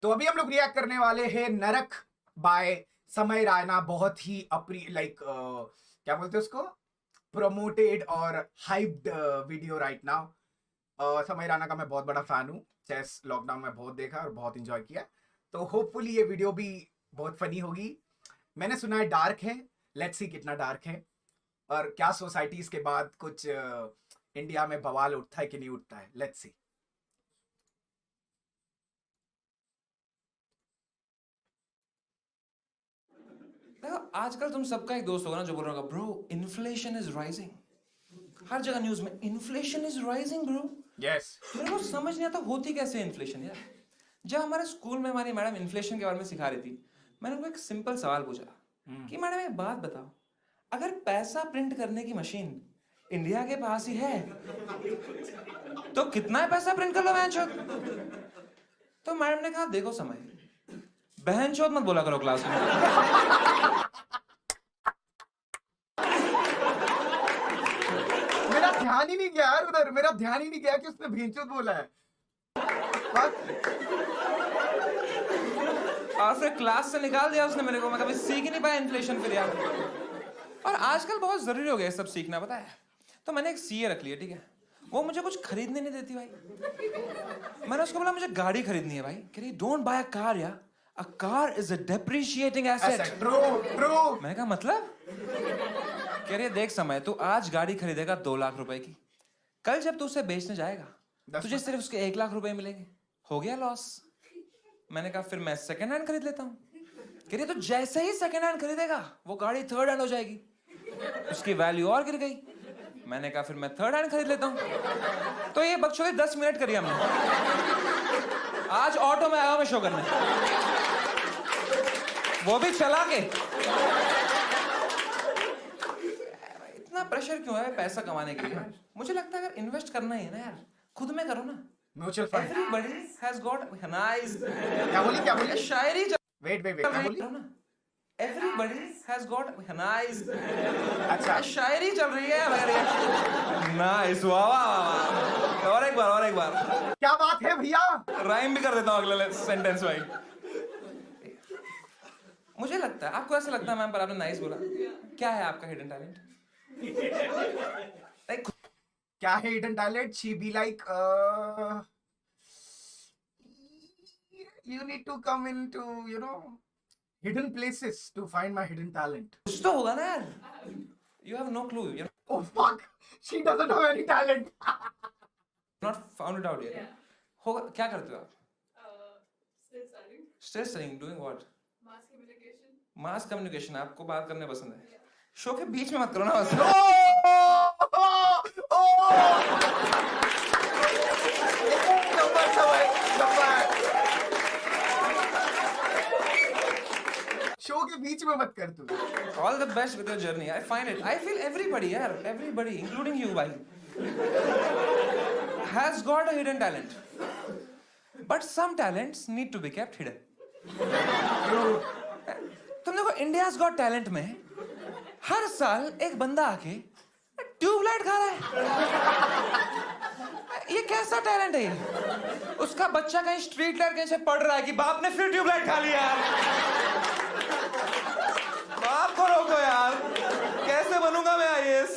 तो अभी हम लोग रिएक्ट करने वाले हैं नरक बाय समय रायना। बहुत ही क्या बोलते हैं उसको, प्रमोटेड और हाइप्ड वीडियो राइट नाउ। समय रायना का मैं बहुत बड़ा फैन हूँ। चेस लॉकडाउन में बहुत देखा और बहुत इंजॉय किया, तो होपफुली ये वीडियो भी बहुत फनी होगी। मैंने सुना है डार्क है, लेट्स सी कितना डार्क है और क्या सोसाइटीज के बाद कुछ इंडिया में बवाल उठता है कि नहीं उठता है। Let's see. देखो आजकल तुम सबका एक दोस्त होगा ना जो बोल रहा होगा ब्रो इन्फ्लेशन इज राइजिंग। हर जगह न्यूज में inflation is rising bro. Yes. मेरे को समझ नहीं आता होती कैसे इन्फ्लेशन यार। जब हमारे स्कूल में हमारी मैडम इन्फ्लेशन के बारे में सिखा रही थी, मैंने उनको एक सिंपल सवाल पूछा कि मैडम एक बात बताओ, अगर पैसा प्रिंट करने की मशीन इंडिया के पास ही है तो कितना है पैसा प्रिंट कर लो बहन। तो मैडम ने कहा देखो समय, बहन चोद मत बोला करो क्लास में। मेरा ध्यान ही नहीं गया यार उधर, मेरा ध्यान ही नहीं गया कि उसने भेंचोद बोला है। और फिर क्लास से निकाल दिया उसने मेरे को। मैं कभी सीख ही नहीं पाया इन्फ्लेशन फिर यार। और आजकल बहुत जरूरी हो गया सब सीखना, पता है। तो मैंने एक सीए रख लिया, ठीक है। वो मुझे कुछ खरीदने नहीं देती भाई। मैंने उसको बोला मुझे गाड़ी खरीदनी है भाई। कह रही डोंट बाय अ कार यार, a car is a depreciating asset. True true. मैंने कहा मतलब? कह रही देख समय, तू आज गाड़ी खरीदेगा 2 लाख रुपए की, कल जब तू उसे बेचने जाएगा तुझे सिर्फ उसके 1 लाख रुपए मिलेंगे, हो गया लॉस। मैंने कहा फिर मैं सेकंड हैंड खरीद लेता हूँ। कह रही तो जैसे ही सेकंड हैंड खरीदेगा वो गाड़ी थर्ड हैंड हो जाएगी, उसकी वैल्यू और गिर गई। मैंने कहा फिर मैं थर्ड हैंड खरीद लेता हूँ। तो ये बकचोदी 10 मिनट करी हमने। आज ऑटो में आया मैं शो करने, वो भी चला के। इतना प्रेशर क्यों है पैसा कमाने के लिए? मुझे लगता है अगर इन्वेस्ट करना ही है ना यार, खुद में करो ना। Mutual fund. Everybody has got nice। क्या बोली? शायरी वेट क्या बोली? Everybody has got nice। अच्छा, शायरी चल रही है। नाइस, वाह वाह। और एक बार क्या बात है भैया। राइम भी कर देता हूँ अगले सेंटेंस भाई। मुझे लगता है, आपको ऐसा लगता है मैम पर आपने नाइस बोला, क्या है आपका हिडन टैलेंट? क्या है hidden talent? She be like you need to come into hidden places to find my hidden talent. कुछ तो होगा ना यार। You have no clue, you're Oh fuck, she doesn't have any talent. not found it out yet। होगा, क्या करते हो आप? Still studying, doing what? Mass communication. आपको बात करने पसंद है। शो के बीच में मत करो ना बस। शो के बीच में मत कर तू। All the best with your journey. I find it. I feel everybody, यार, everybody, including you, भाई, has got a hidden talent. But some talents need to be kept hidden. तुम देखो इंडियाज गॉट टैलेंट में हर साल एक बंदा आके tubelight खा रहा है। ये कैसा टैलेंट है ये? उसका बच्चा कहीं स्ट्रीट लाइट कहीं से पढ़ रहा है कि बाप ने फिर ट्यूबलाइट खा लिया। बाप को रोको यार, कैसे बनूंगा मैं आईएएस?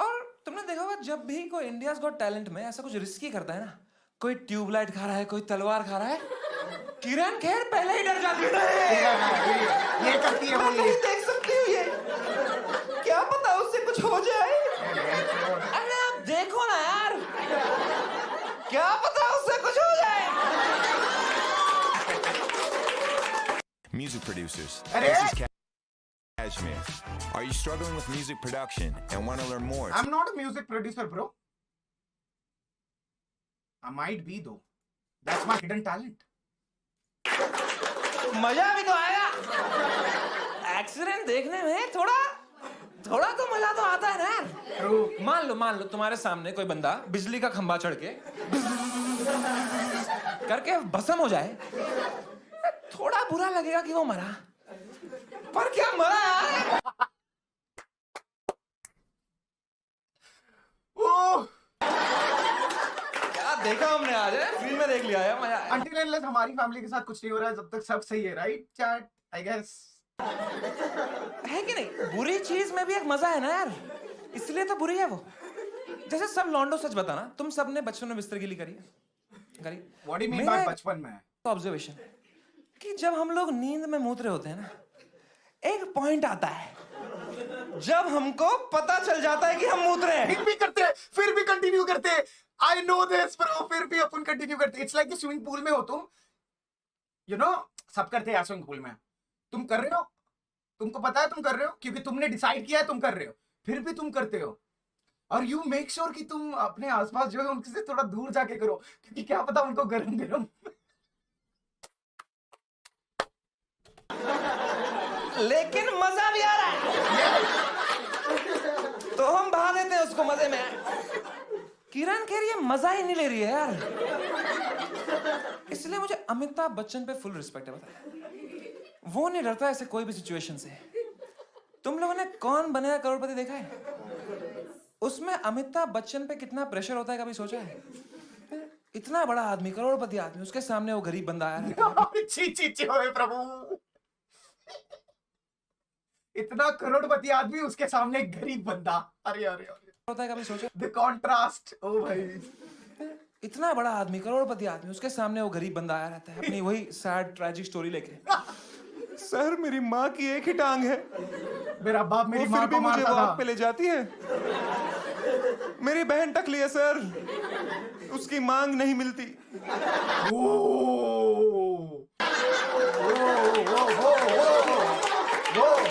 और तुमने देखा होगा जब भी कोई इंडियाज गॉट टैलेंट में ऐसा कुछ रिस्की करता है ना, कोई ट्यूबलाइट खा रहा है, कोई तलवार खा रहा है, किरण खेर पहले ही डर जाती है। ये करती है, मैं नहीं देख सकती हूँ ये, क्या पता उससे कुछ हो जाए। अरे आप देखो ना यार, क्या पता उससे कुछ हो जाए। Music producers, Arey! this is Kashmir. Are you struggling with music production and want to learn more? I'm not a music producer, bro. I might be though. That's my hidden talent. मजा भी तो आएगा। Accident देखने में थोड़ा तो मजा तो आता है ना यार। True. मान लो तुम्हारे सामने कोई बंदा बिजली का खंभा चढ़ के करके भस्म हो जाए, थोड़ा बुरा लगेगा कि वो मरा, पर क्या मरा यार। Oh! क्या देखा हमने आज है, फ्री में देख लिया है, मजा आया। Until unless हमारी फैमिली के साथ कुछ नहीं हो रहा है, जब तक सब सही है, राइट चैट? आई गेस है कि नहीं? बुरी चीज में भी एक मजा है ना यार, इसलिए तो बुरी है वो। जैसे सब लॉन्डो सच बताना, तुम सबने बचपन में बिस्तर गिली करी है? What do you mean by बचपन में? ऑब्जर्वेशन कि जब हम लोग नींद में मूत रहे होते हैं ना, एक पॉइंट आता है जब हमको पता चल जाता है कि हम मूत रहे हैं, फिर भी करते हैं, फिर भी कंटिन्यू करते हैं। आई नो दिस ब्रो, फिर भी अपन कंटिन्यू करते हैं। इट्स लाइक स्विमिंग पूल में हो तुम, यू नो, सब करते हैं स्विमिंग पूल में। तुम कर रहे हो, तुमको पता है तुम कर रहे हो, क्योंकि तुमने डिसाइड किया है तुम कर रहे हो, फिर भी तुम करते हो। और यू मेक श्योर कि तुम अपने आसपास जो है उनसे थोड़ा दूर जाके करो, क्योंकि क्या पता उनको गरम गरम लेकिन मजा भी आ रहा है तो हम बहा देते हैं उसको मजे में। किरण कह रही है मजा ही नहीं ले रही है यार, इसलिए मुझे अमिताभ बच्चन पे फुल रिस्पेक्ट है। बता, वो नहीं डरता ऐसे कोई भी सिचुएशन से। तुम लोगों ने कौन बनेगा करोड़पति देखा है? उसमें अमिताभ बच्चन पे कितना प्रेशर होता है, कभी सोचा है? इतना बड़ा आदमी, करोड़पति आदमी, उसके सामने वो गरीब बंदा आया। छी छी छी ओए प्रभु, इतना करोड़पति आदमी, उसके सामने एक गरीब बंदा। अरे अरे अरे, होता है कभी सोचा? The contrast. ओ भाई, इतना बड़ा आदमी, करोड़पति आदमी, उसके सामने वो गरीब बंदा आया रहता है अपनी वही सैड ट्रेजिक स्टोरी लेके। सर मेरी माँ की एक ही टांग है, मेरा बाप मेरी माँ को मुझे मारता था। वॉक पे ले जाती है। मेरी बहन टकली है सर, उसकी मांग नहीं मिलती।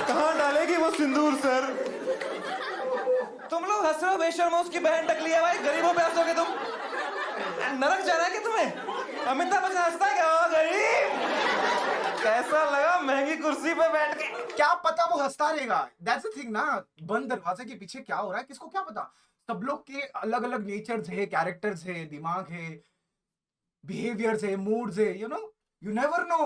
कहाँ डालेगी वो सिंदूर सर? तुम लोग हंस रहे हो बेशर्म, उसकी बहन टकली है भाई, गरीबों पे हंसोगे तुम? नरक जाना है क्या तुम्हें? अमिताभ बच्चन हंसता है क्या? ओ गरीब, कैसा लगा महंगी कुर्सी पे बैठ के? क्या पता वो हंसता रहेगा, दैट्स द थिंग ना। बंद दरवाजे के पीछे क्या हो रहा है किसको क्या पता। सब लोग के अलग अलग नेचर्स है, कैरेक्टर्स है, दिमाग है, बिहेवियर्स है, मूड्स है, you know, you never know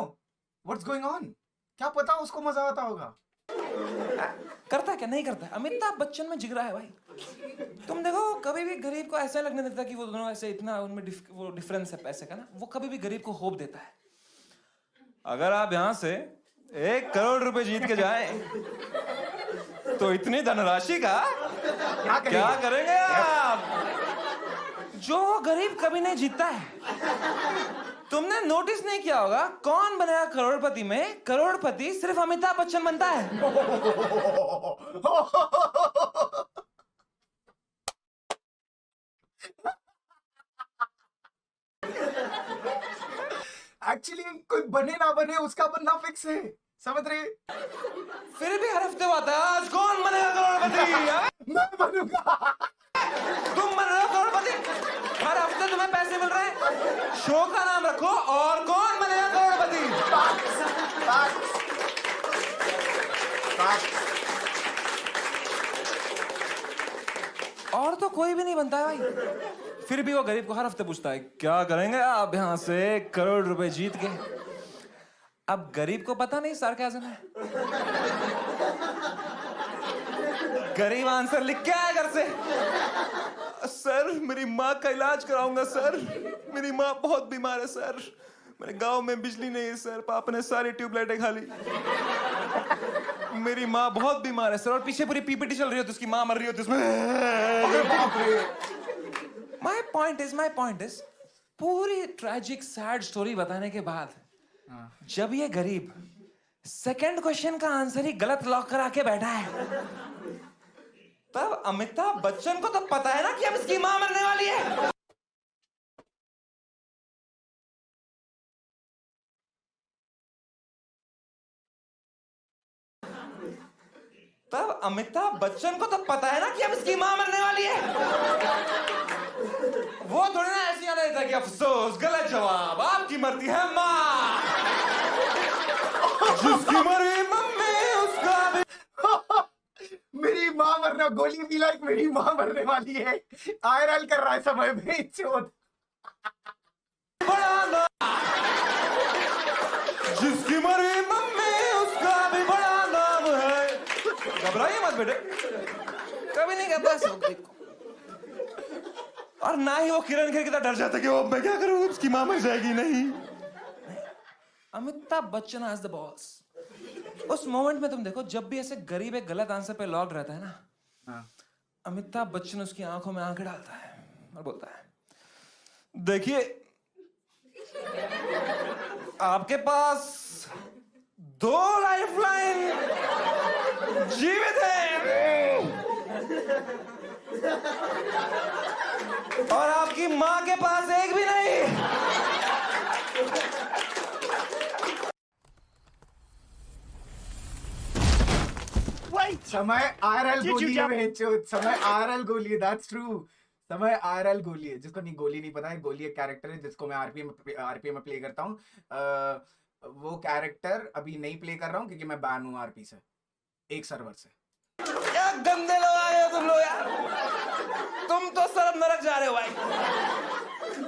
what's going on. क्या पता उसको मजा आता होगा। करता है क्या? नहीं करता है। अमिताभ बच्चन में जिगरा है भाई। तुम देखो, कभी भी गरीब को ऐसा लगने देता कि वो दोनों ऐसे, इतना उनमें वो डिफरेंस है पैसे का ना, वो कभी भी गरीब को होप देता है। अगर आप यहां से 1 करोड़ रुपए जीत के जाएं, तो इतनी धनराशि का क्या करेंगे आप? जो गरीब कभी नहीं जीतता है। तुमने नोटिस नहीं किया होगा, कौन बनेगा करोड़पति में करोड़पति सिर्फ अमिताभ बच्चन बनता है। एक्चुअली कोई बने ना बने, उसका बनना फिक्स है, समझ रहे? फिर भी हर हफ्ते आता है, आज कौन बनेगा करोड़पति? मैं बनूंगा। तुम बन रहे हो करोड़पति, हर हफ्ते तुम्हें पैसे मिल रहे हैं। शो का नाम रखो और कौन बनेगा करोड़पति। और तो कोई भी नहीं बनता है भाई। फिर भी वो गरीब को हर हफ्ते पूछता है, क्या करेंगे आप यहां से 1 करोड़ रुपए जीत के? अब गरीब को पता नहीं सार्काज़म है। गरीब आंसर लिख के आया घर से, सर मेरी माँ का इलाज कराऊंगा सर, मेरी माँ बहुत बीमार है सर, मेरे गांव में बिजली नहीं है सर, पापा ने सारी ट्यूबलाइटें खा ली, मेरी माँ बहुत बीमार है सर। और पीछे पूरी पीपीटी चल रही होती, उसकी माँ मर रही होती उसमें। माय पॉइंट इज पूरी ट्रेजिक सैड स्टोरी बताने के बाद जब ये गरीब सेकंड क्वेश्चन का आंसर ही गलत लॉक करा के बैठा है, तब अमिताभ बच्चन को तो पता है ना कि अब इसकी मां मरने वाली है। तब अमिताभ बच्चन को तो पता है ना कि अब इसकी मां मरने वाली है। वो थोड़ी ना ऐसी याद देता कि अफसोस, गलत जवाब, आपकी मरती है मां, जिसकी मरी मम्मी उसका भी। मेरी माँ मरना, गोली भी लाइक मेरी माँ मरने वाली है। आयरल कर रहा है समय में चोट। जिसकी मरी मम्मी उसका भी बड़ा नाम है। घबराइए मत बेटे, कभी नहीं कहता और ना ही वो किरण खेर की तरह डर जाता कि वो मैं क्या करूं, उसकी मां मर जाएगी। नहीं, Amitabh Bachchan has the balls. उस मोमेंट में तुम देखो, जब भी ऐसे गरीब एक गलत आंसर पे लॉक रहता है ना, अमिताभ बच्चन उसकी आंखों में आंखें डालता है और बोलता है, देखिए आपके पास 2 लाइफलाइन जीवित है और आपकी मां के पास एक भी नहीं। समय आरएल गोली है, समय आरएल गोली है, दैट्स ट्रू। समय आरएल गोली है। जिसको नहीं गोली नहीं पता है, गोली एक कैरेक्टर है जिसको मैं आरपी में प्ले करता हूँ। वो कैरेक्टर अभी नहीं प्ले कर रहा हूँ क्योंकि मैं बैन हूँ आरपी से, एक सर्वर से। क्या गंदे लोग आ गए हो तुम लोग यार, तुम तो सरब नरक जा रहे हो भाई।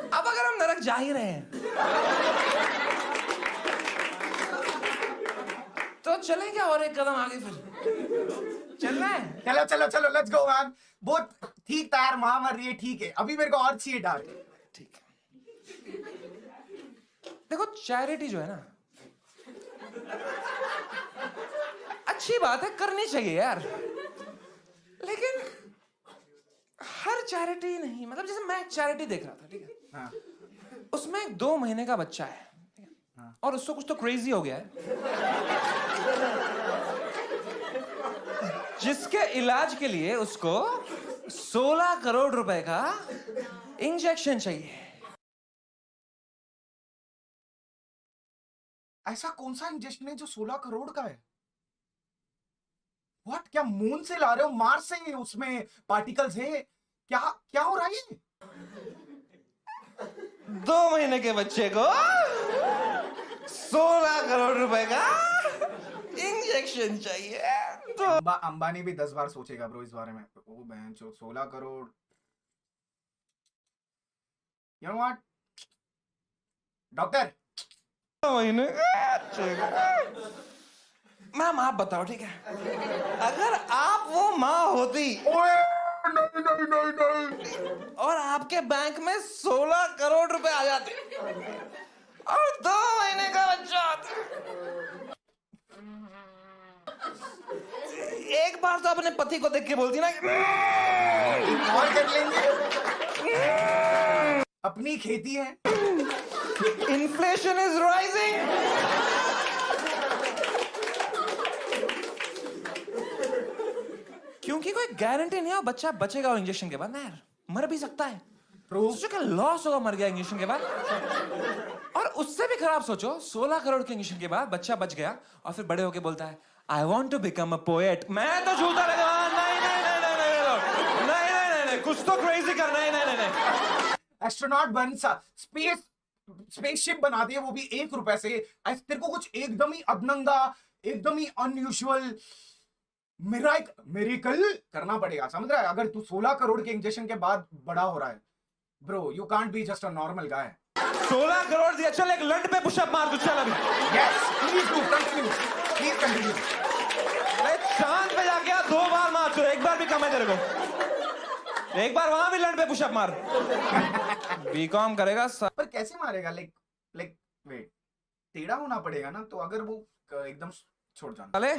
अब अगर हम नरक जा ही रहे हैं तो चलें क्या और एक कदम आगे? फिर चलना है? चलो चलो चलो, लेट्स गो मैन। बहुत ठीक था यार, मां मर रही है, ठीक है। अभी मेरे को और चाहिए डार्क। ठीक है, देखो चैरिटी जो है ना, अच्छी बात है, करनी चाहिए यार, लेकिन हर चैरिटी नहीं। मतलब जैसे मैं एक चैरिटी देख रहा था, ठीक है, हाँ। उसमें एक 2 महीने का बच्चा है, हाँ। और उसको कुछ तो क्रेजी हो गया है जिसके इलाज के लिए उसको 16 करोड़ रुपए का इंजेक्शन चाहिए। ऐसा कौन सा इंजेक्शन है जो 16 करोड़ का है? व्हाट? क्या मून से ला रहे हो? मार्स से? उसमें पार्टिकल्स है क्या? क्या हो रहा है? 2 महीने के बच्चे को 16 करोड़ रुपए का इंजेक्शन चाहिए। तो अंबानी भी 10 बार सोचेगा ब्रो इस बारे में। ओ बहन चो, 16 crore. You know what doctor, महीने मैम आप बताओ, ठीक है, अगर आप वो माँ होती नहीं नहीं नहीं नहीं, और आपके बैंक में 16 करोड़ रुपए आ जाते और 2 महीने का बच्चा होता, एक बार तो अपने पति को देख के बोलती ना और कर लेंगे, अपनी खेती है। Inflation is rising. क्योंकि कोई गारंटी नहीं है बच्चा बचेगा और इंजेक्शन के बाद ना यार, मर भी सकता है। सोचो क्या लॉस होगा, मर गया इंजेक्शन के बाद। और उससे भी खराब सोचो, 16 करोड़ के इंजेक्शन के बाद बच्चा बच गया और फिर बड़े होके बोलता है I want to become a poet. मैं तो झूठा लगा, नहीं नहीं नहीं नहीं नहीं नहीं नहीं नहीं, कुछ तो क्रेजी करना है। नहीं नहीं नहीं, एस्ट्रोनॉट बन सा, स्पेसशिप बना दिए, वो भी 1 रुपए से। तेरे को कुछ एकदम ही अदनंगा, एकदम ही अनयूजुअल मिरेकल करना पड़ेगा, समझ रहा है? अगर तू 16 करोड़ के इंजेक्शन के बाद बड़ा हो रहा है bro, you can't be just a normal guy. 16 crore दिया, चल एक लंड पे पुशअप मार तू, चल अभी। Yes please do continue, please continue. चांद पे जाके आ 2 बार मार, तू 1 बार भी कम है तेरे को, 1 बार वहां भी लंड पे पुशअप मार। बीकॉम करेगा पर कैसे मारेगा? लाइक वेट, टेढ़ा होना पड़ेगा ना, तो अगर वो एकदम छोड़ जाना। अरे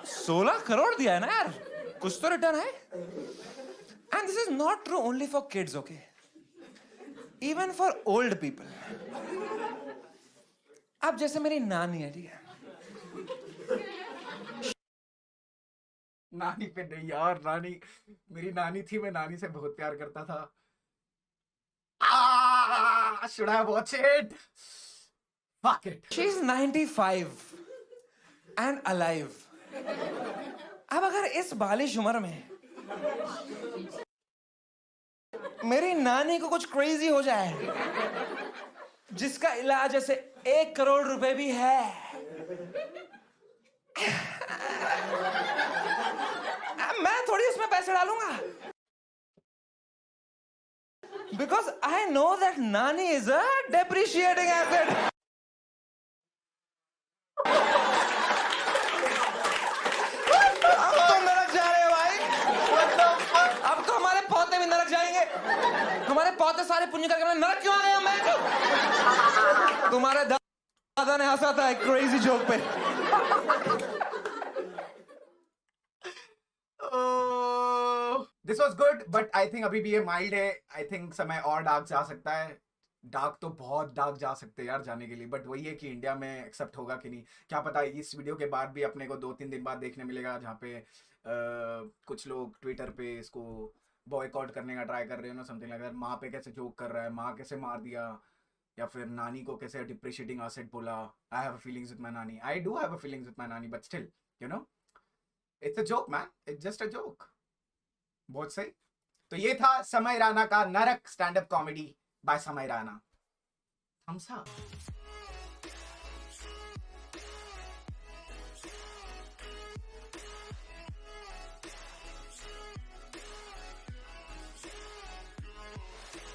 16 करोड़ दिया है ना यार, कुछ तो रिटर्न है। And this is not true only for kids, okay, even for old people. अब जैसे मेरी नानी है, ठीक है, नानी पे नहीं यार, नानी मेरी नानी थी, मैं नानी से बहुत प्यार करता था। Should I watch it? Fuck it. She is 95 and alive. अब अगर इस बालिश उम्र में मेरी नानी को कुछ क्रेजी हो जाए जिसका इलाज ऐसे 1 करोड़ रुपए भी है, मैं थोड़ी उसमें पैसे डालूंगा, बिकॉज आई नो दैट नानी इज अ डेप्रिशिएटिंग एसेट। अब तो नरक जा रहे हो भाई, अब तो हमारे पौधे भी नरक जाएंगे। बहुत सारे पुण्य करके मैं नरक क्यों आ गया मैं? तुम्हारे दादा ने हंसा था एक क्रेजी जोक पे। This was good, but I think अभी भी ये माइल्ड है। आई थिंक समय और डार्क जा सकता है। डार्क तो बहुत डार्क जा सकते हैं यार जाने के लिए, बट वही है कि इंडिया में एक्सेप्ट होगा कि नहीं क्या पता। इस वीडियो के बाद भी अपने को 2-3 दिन बाद देखने मिलेगा जहाँ पे कुछ लोग ट्विटर पे इसको बॉयकॉट करने का ट्राई कर रहे हो ना, समथिंग लाइक दैट। माँ पे कैसे जोक कर रहा है, माँ कैसे मार दिया, या फिर नानी को कैसे डिप्रिशिएटिंग एसिड बोला। I have feelings with my नानी, I do have feelings with my नानी, but still you know it's a joke man, it's just a joke. बहुत सही। तो ये था समय राणा का नरक स्टैंड अप कॉमेडी बाय समय राणा। Thums up.